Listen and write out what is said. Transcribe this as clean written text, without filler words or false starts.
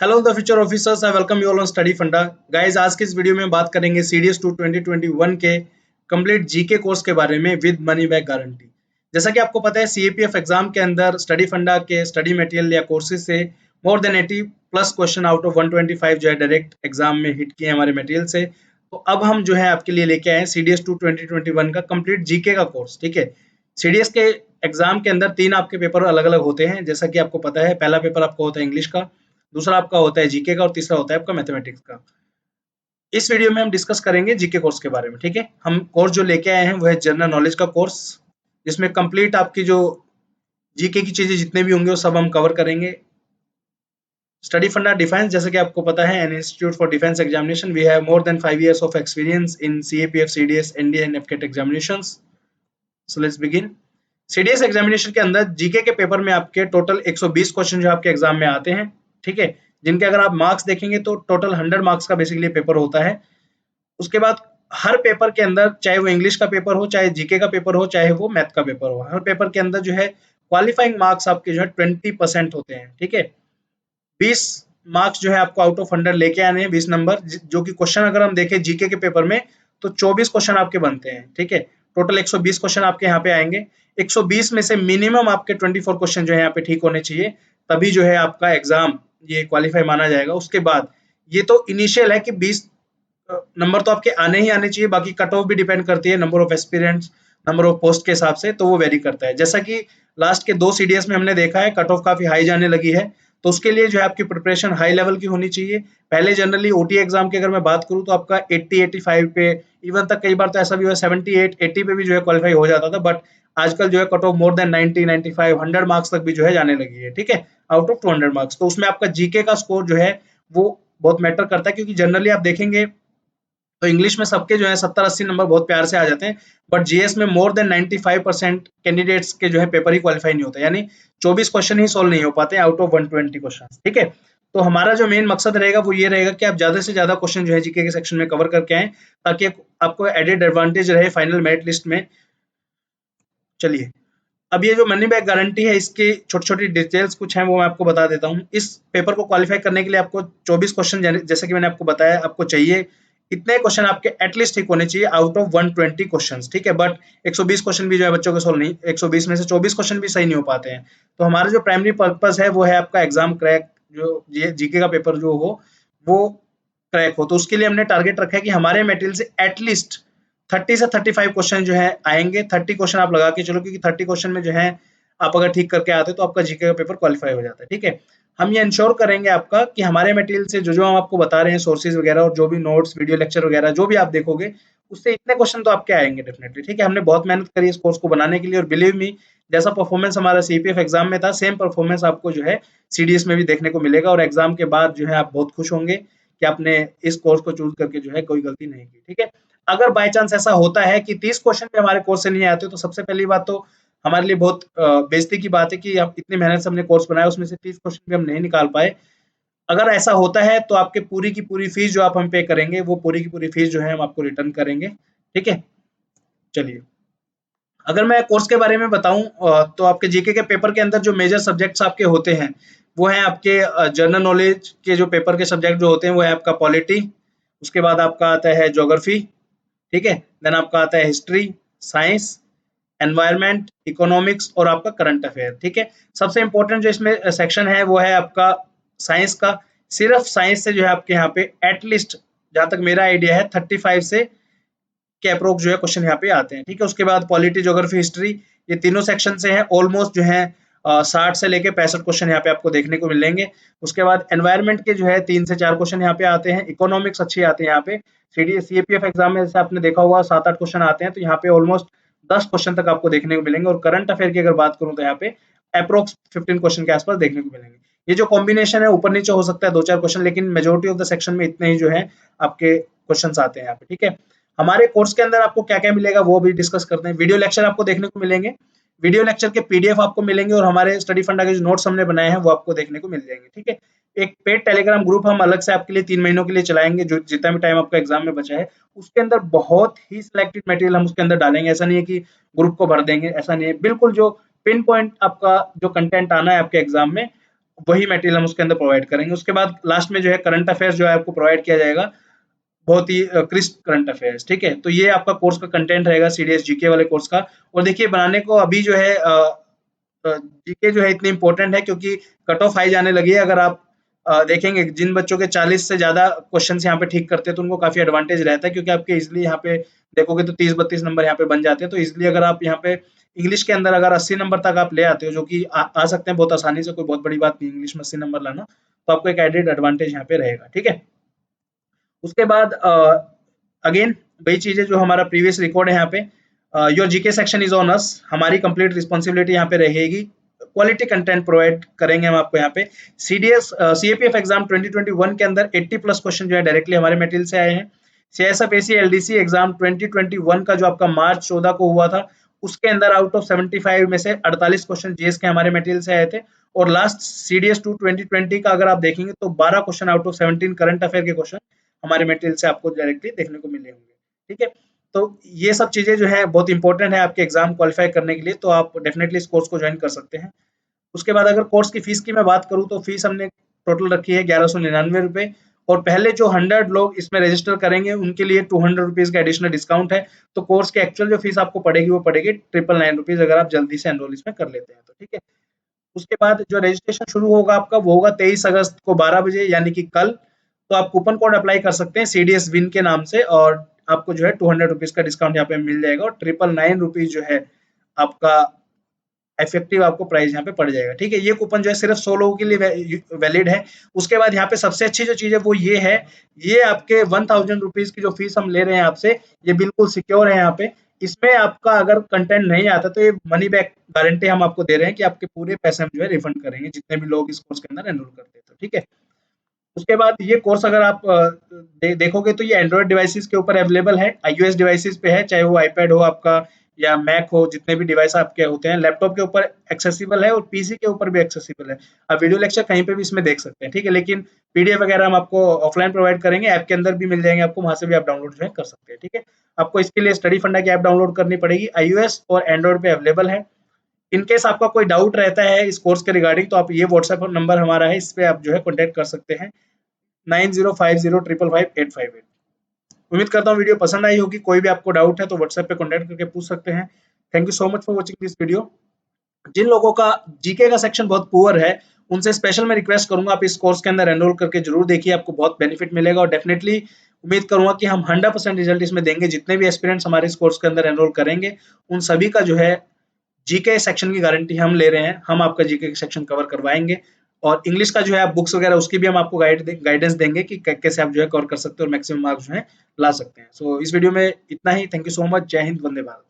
Hello the future officers, I welcome you all on study फंडा। Guys, आज की इस वीडियो में बात करेंगे सीडीएस 2 2021 के कंप्लीट जीके कोर्स के बारे में विद मनी बैक गारंटी। जैसा कि आपको पता है, सीएपीएफ एग्जाम के अंदर स्टडी फंडा के स्टडी मटेरियल या कोर्सेज से more than 80 plus question out of 125 जो है डायरेक्ट एग्जाम में हिट किए हमारे मटेरियल से। तो अब हम जो है आपके लिए लेके आए हैं सीडीएस 2 2021 का कंप्लीट जीके का कोर्स। ठीक है, सीडीएस के एग्जाम के अंदर 3 आपके पेपर अलग अलग होते हैं। जैसा कि आपको पता है, पहला पेपर आपका होता है इंग्लिश का, दूसरा आपका होता है जीके का और तीसरा होता है आपका मैथमेटिक्स का। इस वीडियो में हम डिस्कस करेंगे जीके कोर्स के बारे में। ठीक है, हम कोर्स जो लेके आए हैं वो है जनरल नॉलेज का कोर्स, जिसमें कंप्लीट आपकी जो जीके की चीजें जितने भी होंगे वो सब हम कवर करेंगे। स्टडी फंडा डिफेंस, जैसे कि आपको पता है, an institute for defence examination, we have more than 5 years of experience in CAPF, CDS, NDA and AFCAT examinations. So let's begin. CDS examination के अंदर जीके के पेपर में आपके टोटल 120 क्वेश्चन जो आपके एग्जाम में आते हैं। ठीक है, जिनके अगर आप मार्क्स देखेंगे तो टोटल 100 मार्क्स का बेसिकली पेपर होता है। उसके बाद हर पेपर के अंदर, चाहे वो इंग्लिश का पेपर हो, चाहे जीके का पेपर हो, चाहे वो मैथ का पेपर हो, हर पेपर के अंदर जो है क्वालिफाइंग मार्क्स आपके जो है 20% होते हैं। ठीक है, 20 मार्क्स जो है आपको आउट ऑफ 100 लेके आने हैं, 20 नंबर, जो कि क्वेश्चन अगर हम देखें जीके के पेपर में तो 24 क्वेश्चन आपके बनते हैं। ठीक है, टोटल 120 क्वेश्चन आपके यहाँ पे आएंगे। 120 में से मिनिमम आपके 24 क्वेश्चन जो है यहाँ पे ठीक होने चाहिए, तभी जो है आपका एग्जाम ये क्वालिफाई माना जाएगा। उसके बाद ये तो इनिशियल है कि 20 नंबर तो आपके आने ही आने चाहिए, बाकी कट ऑफ भी डिपेंड करती है number of aspirants, number of post के हिसाब से, तो वो वेरी करता है। जैसा कि लास्ट के 2 सीडीएस में हमने देखा है, कट ऑफ काफी हाई जाने लगी है, तो उसके लिए जो है आपकी प्रिपरेशन हाई लेवल की होनी चाहिए। पहले जनरली ओटी एग्जाम की अगर मैं बात करूं तो आपका 80-85 पे, इवन तक कई बार तो ऐसा भी हुआ 78-80 पे भी जो है क्वालिफाई हो जाता था, बट आजकल जो है cut of more than 90-95 100 marks तक भी जो है जाने लगी है। ठीक है, आउट ऑफ 200 मार्क्स, तो उसमें आपका जीके का स्कोर जो है वो बहुत मैटर करता है, क्योंकि जनरली आप देखेंगे तो इंग्लिश में सबके जो है 70-80 नंबर बहुत प्यार से आ जाते हैं, बट जीएस में मोर देन 95% कैंडिडेट्स के जो है पेपर ही क्वालिफाई नहीं होता, यानी 24 क्वेश्चन ही सोल्व नहीं हो पाते आउट ऑफ 120 क्वेश्चन। ठीक है, तो हमारा जो मेन मकसद रहेगा वो ये रहेगा कि आप ज्यादा से ज्यादा क्वेश्चन जो है जीके के सेक्शन में कवर करके आए, ताकि आपको एडेड एडवांटेज रहे फाइनल मेरिट लिस्ट में। चलिए, अब ये जो मनी बैक गारंटी है, इसकी छोटी छोटी डिटेल्स कुछ हैं वो मैं आपको बता देता हूँ। इस पेपर को क्वालिफाई करने के लिए आपको 24 क्वेश्चन, जैसे कि मैंने आपको बताया, आपको चाहिए इतने क्वेश्चन आपके एटलीस्ट ठीक होने चाहिए आउट ऑफ 120 क्वेश्चंस। ठीक है, बट 120 क्वेश्चन भी जो है बच्चों के सोल्व नहीं, 120 में से 24 क्वेश्चन भी सही नहीं हो पाते हैं। तो हमारा जो प्राइमरी पर्पस है वो है आपका एग्जाम क्रैक, जो जीके का पेपर जो हो वो क्रैक हो। तो उसके लिए हमने टारगेट रखा है कि हमारे मटेरियल से एटलीस्ट 30 से 35 क्वेश्चन जो है आएंगे। 30 क्वेश्चन आप लगा के चलो, क्योंकि 30 क्वेश्चन में जो है आप अगर ठीक करके आते हो तो आपका जीके का पेपर क्वालिफाई हो जाता है। ठीक है, हम ये इंश्योर करेंगे आपका कि हमारे मटेरियल से जो जो हम आपको बता रहे हैं, सोर्सेज वगैरह और जो भी नोट्स, वीडियो लेक्चर वगैरह जो भी आप देखोगे, उससे इतने क्वेश्चन तो आपके आएंगे डेफिनेटली। ठीक है, हमने बहुत मेहनत करी इस कोर्स को बनाने के लिए, और बिलीव मी, जैसा परफॉर्मेंस हमारा सीपीएफ एग्जाम में था, सेम परफॉर्मेंस आपको जो है सीडीएस में भी देखने को मिलेगा, और एग्जाम के बाद जो है आप बहुत खुश होंगे कि आपने इस कोर्स को चूज करके जो है कोई गलती नहीं की। ठीक है, अगर बाय चांस ऐसा होता है कि 30 क्वेश्चन भी हमारे कोर्स से नहीं आते, तो सबसे पहली बात तो हमारे लिए बहुत बेइज्जती की बात है कि हम इतनी मेहनत से हमने कोर्स बनाया, उसमें से 30 क्वेश्चन भी हम नहीं निकाल पाए। अगर ऐसा होता है तो आपके पूरी की पूरी फीस जो आप हम पे करेंगे, वो पूरी की पूरी फीस जो है हम आपको रिटर्न करेंगे। ठीक है, चलिए, अगर मैं कोर्स के बारे में बताऊं तो आपके जीके के पेपर के अंदर जो मेजर सब्जेक्ट्स आपके होते हैं वो हैं आपके जनरल नॉलेज के जो पेपर के सब्जेक्ट जो होते हैं वो है आपका पॉलिटी, उसके बाद आपका आता है ज्योग्राफी। ठीक है, देन आपका आता है हिस्ट्री, साइंस, एनवायरनमेंट, इकोनॉमिक्स और आपका करंट अफेयर। ठीक है, सबसे इंपॉर्टेंट जो इसमें सेक्शन है वो है आपका साइंस का। सिर्फ साइंस से जो है आपके यहाँ पे एटलीस्ट, जहां तक मेरा आइडिया है, 35 से के अप्रोक्स जो है क्वेश्चन यहाँ पे आते हैं। ठीक है, उसके बाद पॉलिटी, ज्योग्राफी, हिस्ट्री, ये तीनों सेक्शन से हैं, ऑलमोस्ट जो है 60 से लेके 65 क्वेश्चन यहाँ पे आपको देखने को मिलेंगे। उसके बाद एनवायरनमेंट के जो है 3 से 4 क्वेश्चन यहाँ पे आते हैं। इकोनॉमिक्स अच्छी आती है यहाँ पे, सीपीएफ एग्जाम में जैसे आपने देखा हुआ 7-8 क्वेश्चन आते हैं, तो यहाँ पे ऑलमोस्ट 10 क्वेश्चन तक आपको देखने को मिलेंगे। और करंट अफेयर की अगर बात करूँ तो यहाँ पे अप्रोक्स 15 क्वेश्चन के आसपास देखने को मिलेंगे। ये जो कॉम्बिनेशन है ऊपर नीचे हो सकता है 2-4 क्वेश्चन, लेकिन मेजोरिटी ऑफ द सेक्शन में इतने ही जो है आपके क्वेश्चन आते हैं यहाँ पे। ठीक है, हमारे कोर्स के अंदर आपको क्या क्या मिलेगा वो भी डिस्कस करते हैं। वीडियो लेक्चर आपको देखने को मिलेंगे, वीडियो लेक्चर के पीडीएफ आपको मिलेंगे, और हमारे स्टडी फंडा के जो नोट्स हमने बनाए हैं वो आपको देखने को मिल जाएंगे। ठीक है, एक पेड टेलीग्राम ग्रुप हम अलग से आपके लिए 3 महीनों के लिए चलाएंगे, जो जितना भी टाइम आपका एग्जाम में बचा है उसके अंदर बहुत ही सिलेक्टेड मटेरियल हम उसके अंदर डालेंगे। ऐसा नहीं है कि ग्रुप को भर देंगे, ऐसा नहीं है, बिल्कुल जो पिन पॉइंट आपका जो कंटेंट आना है आपके एग्जाम में वही मटेरियल हम उसके अंदर प्रोवाइड करेंगे। उसके बाद लास्ट में जो है करंट अफेयर्स जो है आपको प्रोवाइड किया जाएगा, बहुत ही क्रिस्प करंट अफेयर्स, ठीक है। तो ये आपका कोर्स का कंटेंट रहेगा सीडीएस जीके वाले कोर्स का। और देखिए बनाने को अभी जो है जीके जो है इतनी इंपॉर्टेंट है क्योंकि कट ऑफ हाई जाने लगी है। अगर आप देखेंगे जिन बच्चों के 40 से ज्यादा क्वेश्चन यहाँ पे ठीक करते हैं तो उनको काफी एडवांटेज रहता है, क्योंकि आपके इजिली यहाँ पे देखोगे तो 30-32 नंबर यहाँ पे बन जाते हैं। तो इजिली अगर आप यहाँ पे इंग्लिश के अंदर अगर 80 नंबर तक आप ले आते हो, जो कि आ सकते हैं बहुत आसानी से, कोई बहुत बड़ी बात नहीं इंग्लिश में 80 नंबर लाना, तो आपको एक एडेड एडवांटेज यहाँ पे रहेगा, ठीक है। उसके बाद अगेन वही चीजें जो हमारा प्रीवियस रिकॉर्ड है यहाँ पे, your GK section is on us, हमारी कंप्लीट रिस्पॉन्सिबिलिटी यहाँ पे रहेगी। क्वालिटी कंटेंट प्रोवाइड करेंगे हम आपको यहाँ पे। सीडीएस सीएपीएफ एग्जाम 2021 के अंदर 80 प्लस क्वेश्चन जो है डायरेक्टली हमारे मटेरियल से आए हैं। सीएसएफ एसी एलडीसी एग्जाम 2021 का जो आपका मार्च 14 को हुआ था, उसके अंदर आउट ऑफ 75 में से 48 क्वेश्चन जीएस के हमारे मटेरियल से आए थे। और लास्ट सीडीएस 2 2020 का अगर आप देखेंगे तो 12 question out of 17 current affair के क्वेश्चन हमारे मटेरियल से आपको डायरेक्टली देखने को मिले होंगे, ठीक है। तो ये सब चीजें जो है बहुत इंपॉर्टेंट है आपके एग्जाम क्वालिफाई करने के लिए, तो आप डेफिनेटली इस कोर्स को ज्वाइन कर सकते हैं। उसके बाद अगर कोर्स की फीस की मैं बात करूं तो फीस हमने टोटल रखी है 1199 रुपए। और पहले जो 100 लोग इसमें रजिस्टर करेंगे उनके लिए 200 रुपीज का एडिशनल डिस्काउंट है। तो कोर्स की एक्चुअल जो फीस आपको पड़ेगी वो पड़ेगी 999 रुपीज, अगर आप जल्दी से एनरोल इसमें कर लेते हैं तो, ठीक है। उसके बाद जो रजिस्ट्रेशन शुरू होगा आपका वो होगा 23 अगस्त को 12 बजे, यानी कि कल। तो आप कूपन कोड अप्लाई कर सकते हैं सीडीएस विन के नाम से, और आपको जो है 200 रुपीज का डिस्काउंट यहाँ पे मिल जाएगा, और 999 रुपीज जो है आपका इफेक्टिव आपको प्राइस यहाँ पे पड़ जाएगा, ठीक है। ये कूपन जो है सिर्फ 100 लोगों के लिए वैलिड है। उसके बाद यहाँ पे सबसे अच्छी जो चीज है वो ये है, ये आपके 1000 रुपीज की जो फीस हम ले रहे हैं आपसे, ये बिल्कुल सिक्योर है यहाँ पे। इसमें आपका अगर कंटेंट नहीं आता तो ये मनी बैक गारंटी हम आपको दे रहे हैं कि आपके पूरे पैसे हम जो है रिफंड करेंगे जितने भी लोग इस कोर्स के अंदर एनरोल करते हैं, तो ठीक है। उसके बाद ये कोर्स अगर आप देखोगे तो ये एंड्रॉइड डिवाइसेस के ऊपर अवेलेबल है, आईओएस डिवाइसेस पे है, चाहे वो आईपैड हो आपका या मैक हो, जितने भी डिवाइस आपके होते हैं लैपटॉप के ऊपर एक्सेसिबल है, और पीसी के ऊपर भी एक्सेसिबल है। आप वीडियो लेक्चर कहीं पे भी इसमें देख सकते हैं, ठीक है। लेकिन पीडीएफ वगैरह हम आपको ऑफलाइन प्रोवाइड करेंगे, ऐप के अंदर भी मिल जाएंगे आपको, वहां से भी आप डाउनलोड जो है कर सकते हैं, ठीक है। आपको इसके लिए स्टडी फंडा की ऐप डाउनलोड करनी पड़ेगी, आईओएस और एंड्रॉइड पे अवेलेबल है। इन केस आपका कोई डाउट रहता है इस कोर्स के रिगार्डिंग तो आप ये व्हाट्सएप नंबर हमारा है, इस पे आप जो है कॉन्टेक्ट कर सकते हैं, 9050555858। उम्मीद करता हूँ वीडियो पसंद आई होगी। कोई भी आपको डाउट है तो व्हाट्सएप पे कॉन्टेक्ट करके पूछ सकते हैं। Thank you so much for watching this video. जिन लोगों का जीके का सेक्शन बहुत पुअर है उनसे स्पेशल मैं रिक्वेस्ट करूंगा आप इस कोर्स के अंदर एनरोल करके जरूर देखिए, आपको बहुत बेनिफिट मिलेगा। और डेफिनेटली उम्मीद करूंगा कि हम 100% रिजल्ट इसमें देंगे। जितने भी एस्पिरेंट्स हमारे इस कोर्स के अंदर एनरोल करेंगे उन सभी का जो है जीके सेक्शन की गारंटी हम ले रहे हैं, हम आपका जीके सेक्शन कवर करवाएंगे। और इंग्लिश का जो है आप बुक्स वगैरह उसकी भी हम आपको गाइडेंस देंगे कि कैसे आप जो है कवर कर सकते हो और मैक्सिमम मार्क्स जो है ला सकते हैं। सो इस वीडियो में इतना ही। Thank you so much. जय हिंद, वंदे भारत।